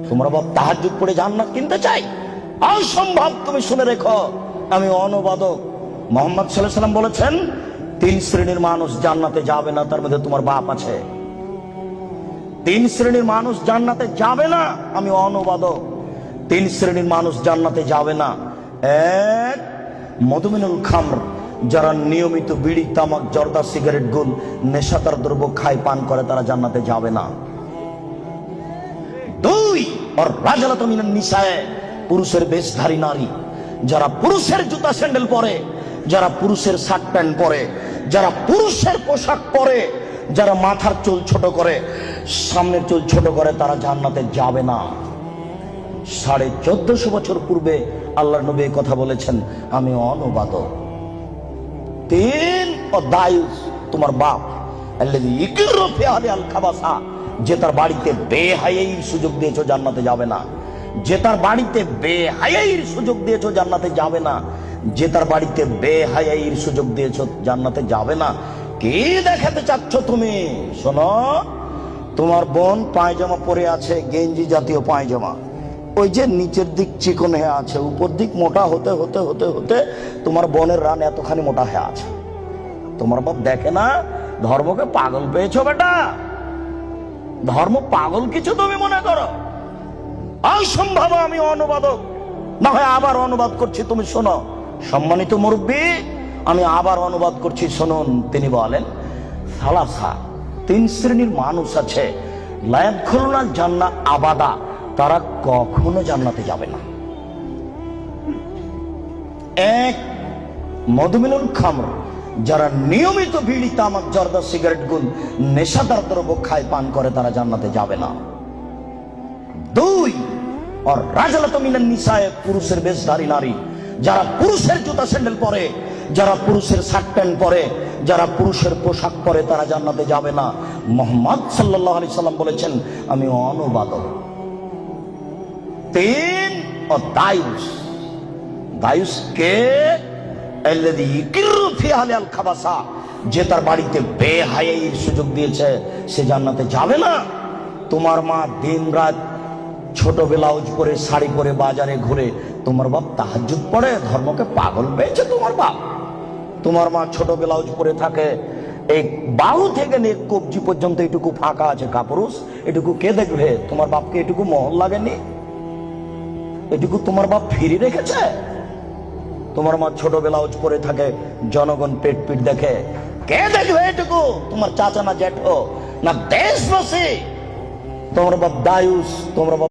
তোমরা বাপ তাহাজ্জুদ পড়ে জান্নাত কিনতে চাই? অসম্ভব। তুমি শুনে রেখো, আমি অনুবাদক। মুহাম্মদ সাল্লাল্লাহু আলাইহি ওয়াসাল্লাম বলেছেন, 3 শ্রেণীর মানুষ জান্নাতে যাবে না, তার মধ্যে তোমার বাপ আছে। 3 শ্রেণীর মানুষ জান্নাতে যাবে না, আমি অনুবাদক। 3 শ্রেণীর মানুষ জান্নাতে যাবে না। এক, মধুমিনুল খামর, যারা নিয়মিত বিড়ি, তামাক, জর্দা, সিগারেট, গুল, নেশাদার দ্রব্য খায়, পান করে, তারা জান্নাতে যাবে না। 2, আর রাজালাতু মিনান নিসায়ে, পুরুষের বেশধারী নারী, যারা পুরুষের জুতা স্যান্ডেল পরে, যারা পুরুষের শার্ট প্যান্ট পরে, যারা পুরুষের পোশাক পরে, যারা মাথার চুল ছোট করে, সামনের চুল ছোট করে, তারা জান্নাতে যাবে না। 1450 বছর পূর্বে আল্লাহর নবী কথা বলেছেন, আমি অনুবাদক। 3, ও দায়ুস, তোমার বাপ, আল্লাযী ইকরু ফি আহলি আল খাবাসা, যে তার বাড়িতে বেহায়াইর সুযোগ দিয়েছো, জান্নাতে যাবে না। যে তার বাড়িতে বেহায়াইর সুযোগ দিয়েছো, জান্নাতে যাবে না। যে তার বাড়িতে বেহায়াইর সুযোগ দিয়েছো, জান্নাতে যাবে না। কি দেখাতে চাচ্ছ তুমি? শোনো, তোমার বোন পায়জামা পরে আছে, গেঞ্জি জাতীয় পায়জামা, ওই যে নিচের দিক চিকন হয়ে আছে, উপর দিক মোটা হতে হতে হতে হতে তোমার বোনের রান এতখানি মোটা হয়ে আছে। তোমার বাপ দেখে না? ধর্মকে পাগল পেয়েছো বেটা? ধর্ম পাগল কিছু তুমি মনে করো? অসম্ভব। আমি অনুবাদক, না হয় আবার অনুবাদ করছি, তুমি শোনো। সম্মানিত মুরব্বী, আমি আবার অনুবাদ করছি, শুনুন। তিনি বলেন, সালাসা, 3 শ্রেণীর মানুষ আছে, লা ইয়াদখুলুনাল জান্নাহ আবাদা, তারা কখনো জান্নাতে যাবে না। 1, মধুমিনুল খামর, যারা নিয়মিত বিড়ি, তামাক, জর্দা, সিগারেট, গুল, নেশাদার দ্রব্য খায়, পান করে, তারা জান্নাতে যাবে না। 2, আর রাজালাতু মিনান নিসায়ে, পুরুষের বেশধারী নারী, যারা পুরুষের জুতা স্যান্ডেল পরে, যারা পুরুষের শার্ট প্যান্ট পরে, যারা পুরুষের পোশাক পরে, তারা জান্নাতে যাবে না। মুহাম্মদ সাল্লাল্লাহু আলাইহি সাল্লাম বলেছেন, আমি অনুবাদক। 3, ও দায়ুস, দায়ুস কে? আল্লাযী ইকরু ফি আহলি আল খাবাসা, যে তার বাড়িতে বেহায়াইর সুযোগ দিয়েছে, সে জান্নাতে যাবে না। তোমার মা দিনরাত ছোট ব্লাউজ পরে, শাড়ি পরে বাজারে ঘুরে, তোমার বাপ তাহাজ্জুদ পড়ে, ধর্মকে পাগল পেয়েছে তোমার বাপ। তোমার মা ছোট ব্লাউজ পরে থাকে, এই বাহু থেকে নিয়ে কবজি পর্যন্ত এটুকু ফাঁকা আছে কাপুরুষ, এটুকু কে দেখবে? তোমার বাপকে এটুকু মহল লাগেনি? এটুকু তোমার বাপ ফিরে রেখেছে? তোমার মা ছোট ব্লাউজ পরে থাকে, জনগণ পেট পিট দেখে, কে দেখবে এটুকু? তোমার চাচা না জ্যাঠো না দেশবাসী? তোমার বাপ দায়ুস, তোমার বাপ